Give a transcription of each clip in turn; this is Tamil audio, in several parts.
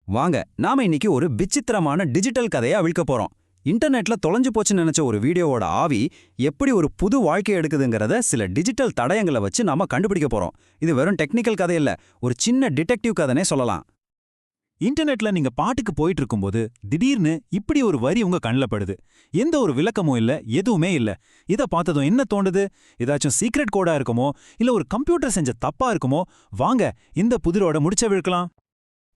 வாங்க நாம இன்னைக்கு ஒரு விசித்திரமான டிஜிட்டல் கதையை அவிழ்க்க போறோம். இன்டர்நெட்ல தொலைஞ்சு போச்சுன்னு நினைச்ச ஒரு வீடியோவோட ஆவி எப்படி ஒரு புது வாழ்க்கை எடுக்குதுங்கிறத சில டிஜிட்டல் தடயங்களை வச்சு நாம கண்டுபிடிக்க போறோம். இது வெறும் டெக்னிக்கல் கதை இல்ல, ஒரு சின்ன டிடெக்டிவ் கதைனே சொல்லலாம். இன்டர்நெட்ல நீங்க பாட்டுக்கு போயிட்டு இருக்கும்போது திடீர்னு இப்படி ஒரு வரி உங்க கண்ணுல படுது. எந்த ஒரு விளக்கமும் இல்ல, எதுவுமே இல்ல. இத பார்த்ததும் என்ன தோண்டுது? ஏதாச்சும் சீக்ரெட் கோடா இருக்குமோ, இல்ல ஒரு கம்ப்யூட்டர் செஞ்ச தப்பா இருக்குமோ? வாங்க இந்த புதிரோட முடிச்ச விழுக்கலாம்.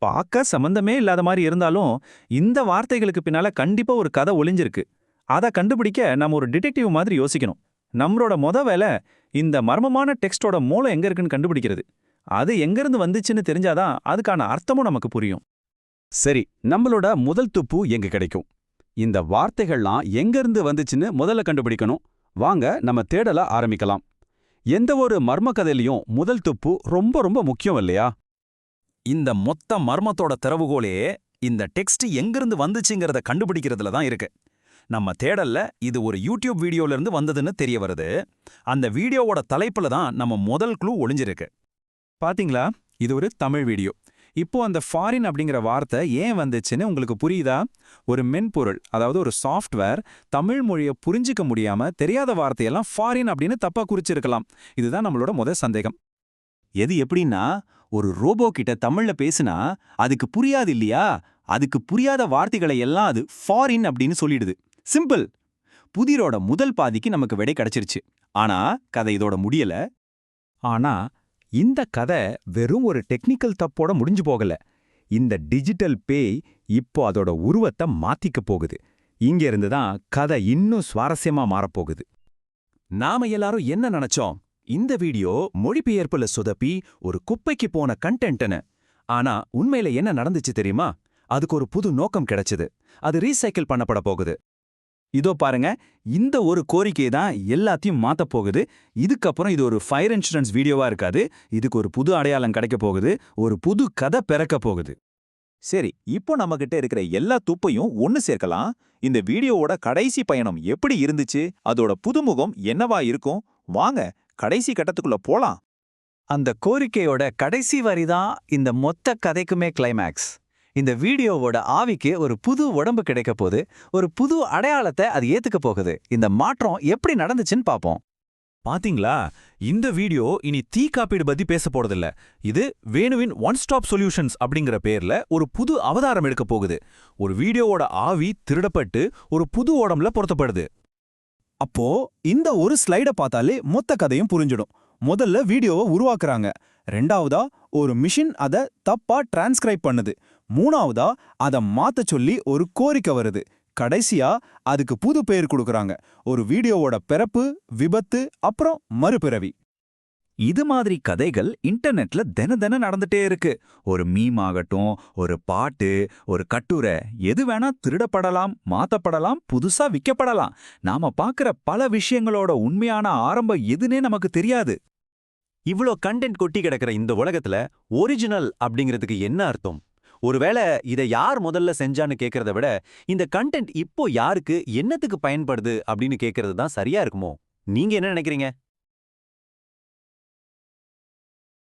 பார்க்க சம்பந்தமே இல்லாத மாதிரி இருந்தாலும் இந்த வார்த்தைகளுக்கு பின்னால கண்டிப்பா ஒரு கதை ஒளிஞ்சிருக்கு. அதை கண்டுபிடிக்க நம்ம ஒரு டிடெக்டிவ் மாதிரி யோசிக்கணும். நம்மளோட வேலை இந்த மர்மமான டெக்ஸ்டோட மூலம் எங்க இருக்குன்னு கண்டுபிடிக்கிறது. அது எங்கிருந்து வந்துச்சுன்னு தெரிஞ்சாதான் அதுக்கான அர்த்தமும் நமக்கு புரியும். சரி, நம்மளோட முதல் துப்பு எங்க கிடைக்கும்? இந்த வார்த்தைகள்லாம் எங்கிருந்து வந்துச்சுன்னு முதல்ல கண்டுபிடிக்கணும். வாங்க நம்ம தேடல ஆரம்பிக்கலாம். எந்த ஒரு மர்ம கதையிலையும் முதல் துப்பு ரொம்ப ரொம்ப முக்கியம் இல்லையா? இந்த மொத்த மர்மத்தோட திறவுகோலே இந்த டெக்ஸ்ட் எங்கிருந்து வந்துச்சுங்கிறத கண்டுபிடிக்கிறதுல தான் இருக்கு. நம்ம தேடல்ல இது ஒரு யூடியூப் வீடியோல இருந்து வந்ததுன்னு தெரிய வருது. அந்த வீடியோவோட தலைப்புல தான் நம்ம முதல் க்ளூ ஒளிஞ்சிருக்கு. பாத்தீங்களா, இது ஒரு தமிழ் வீடியோ. இப்போ அந்த ஃபாரின் அப்படிங்கிற வார்த்தை ஏன் வந்துச்சுன்னு உங்களுக்கு புரியுதா? ஒரு மென்பொருள், அதாவது ஒரு சாஃப்ட்வேர் தமிழ் மொழியை புரிஞ்சிக்க முடியாம தெரியாத வார்த்தையெல்லாம் ஃபாரின் அப்படின்னு தப்பா குறிச்சிருக்கலாம். இதுதான் நம்மளோட முதல் சந்தேகம். எது எப்படின்னா, ஒரு ரோபோ கிட்ட தமிழ்ல பேசுனா அதுக்கு புரியாது இல்லையா? அதுக்கு புரியாத வார்த்தைகளை எல்லாம் அது ஃபாரின் அப்படின்னு சொல்லிடுது. சிம்பிள். புதிரோட முதல் பாதிக்கு நமக்கு விடை கிடைச்சிருச்சு. ஆனா கதை இதோட முடியல. ஆனா இந்த கதை வெறும் ஒரு டெக்னிக்கல் தப்போட முடிஞ்சு போகல. இந்த டிஜிட்டல் பேய் இப்போ அதோட உருவத்தை மாத்திக்க போகுது. இங்க இருந்து தான் கதை இன்னும் சுவாரஸ்யமா மாறப்போகுது. நாம எல்லாரும் என்ன நினைச்சோம்? இந்த வீடியோ மொழிபெயர்ப்புல சொதப்பி ஒரு குப்பைக்கு போன கண்டென்ட்னு. ஆனா உண்மையில என்ன நடந்துச்சு தெரியுமா? அதுக்கு ஒரு புது நோக்கம் கிடைச்சது. அது ரீசைக்கிள் பண்ணப்பட போகுது. இதோ பாருங்க, இந்த ஒரு கோரிக்கை தான் எல்லாத்தையும் மாத்த போகுது. இதுக்கப்புறம் இது ஒரு ஃபயர் இன்சூரன்ஸ் வீடியோவா இருக்காது. இதுக்கு ஒரு புது அடையாளம் கிடைக்க போகுது. ஒரு புது கதை பிறக்க போகுது. சரி, இப்போ நம்மகிட்ட இருக்கிற எல்லா துப்பையும் ஒன்னு சேர்க்கலாம். இந்த வீடியோவோட கடைசி பயணம் எப்படி இருந்துச்சு? அதோட புதுமுகம் என்னவா இருக்கும்? வாங்க கடைசி கட்டத்துக்குள்ள போலாம். அந்த கோரிக்கையோட கடைசி வரி தான் இந்த மொத்த கதைக்குமே கிளைமேக்ஸ். இந்த வீடியோவோட ஆவிக்கு ஒரு புது உடம்பு கிடைக்க போகுது, ஒரு புது அடையாளத்தை அது ஏத்துக்க போகுது. இந்த மாற்றம் எப்படி நடந்துச்சுன்னு பாப்போம். பாத்தீங்களா, இந்த வீடியோ இனி தீ காப்பீடு பத்தி பேச போறதில்ல. இது வேணுவின் ஒன் ஸ்டாப் சொல்யூஷன்ஸ் அப்படிங்கிற பேர்ல ஒரு புது அவதாரம் எடுக்க போகுது. ஒரு வீடியோவோட ஆவி திருடப்பட்டு ஒரு புது உடம்புல பொருத்தப்படுது. அப்போ இந்த ஒரு ஸ்லைட பார்த்தாலே மொத்த கதையும் புரிஞ்சிடும். முதல்ல வீடியோவை உருவாக்குறாங்க. ரெண்டாவதா ஒரு மிஷின் அதை தப்பா டிரான்ஸ்கிரைப் பண்ணுது. மூணாவதா அதை மாத்த சொல்லி ஒரு கோரிக்கை வருது. கடைசியா அதுக்கு புது பெயர் கொடுக்கறாங்க. ஒரு வீடியோவோட பிறப்பு, விபத்து, அப்புறம் மறுபிறவி. இது மாதிரி கதைகள் இன்டர்நெட்ல தின நடந்துட்டே இருக்கு. ஒரு மீம் ஆகட்டும், ஒரு பாட்டு, ஒரு கட்டுரை, எது வேணா திருடப்படலாம், மாத்தப்படலாம், புதுசா விற்கப்படலாம். நாம பார்க்கிற பல விஷயங்களோட உண்மையான ஆரம்பம் எதுனே நமக்கு தெரியாது. இவ்ளோ கண்டென்ட் கொட்டி கிடக்கிற இந்த உலகத்துல ஒரிஜினல் அப்படிங்கிறதுக்கு என்ன அர்த்தம்? ஒருவேளை இதை யார் முதல்ல செஞ்சான்னு கேட்கறத விட, இந்த கண்டென்ட் இப்போ யாருக்கு என்னத்துக்கு பயன்படுது அப்படின்னு கேட்கறது தான் சரியா இருக்குமோ? நீங்க என்ன நினைக்கிறீங்க?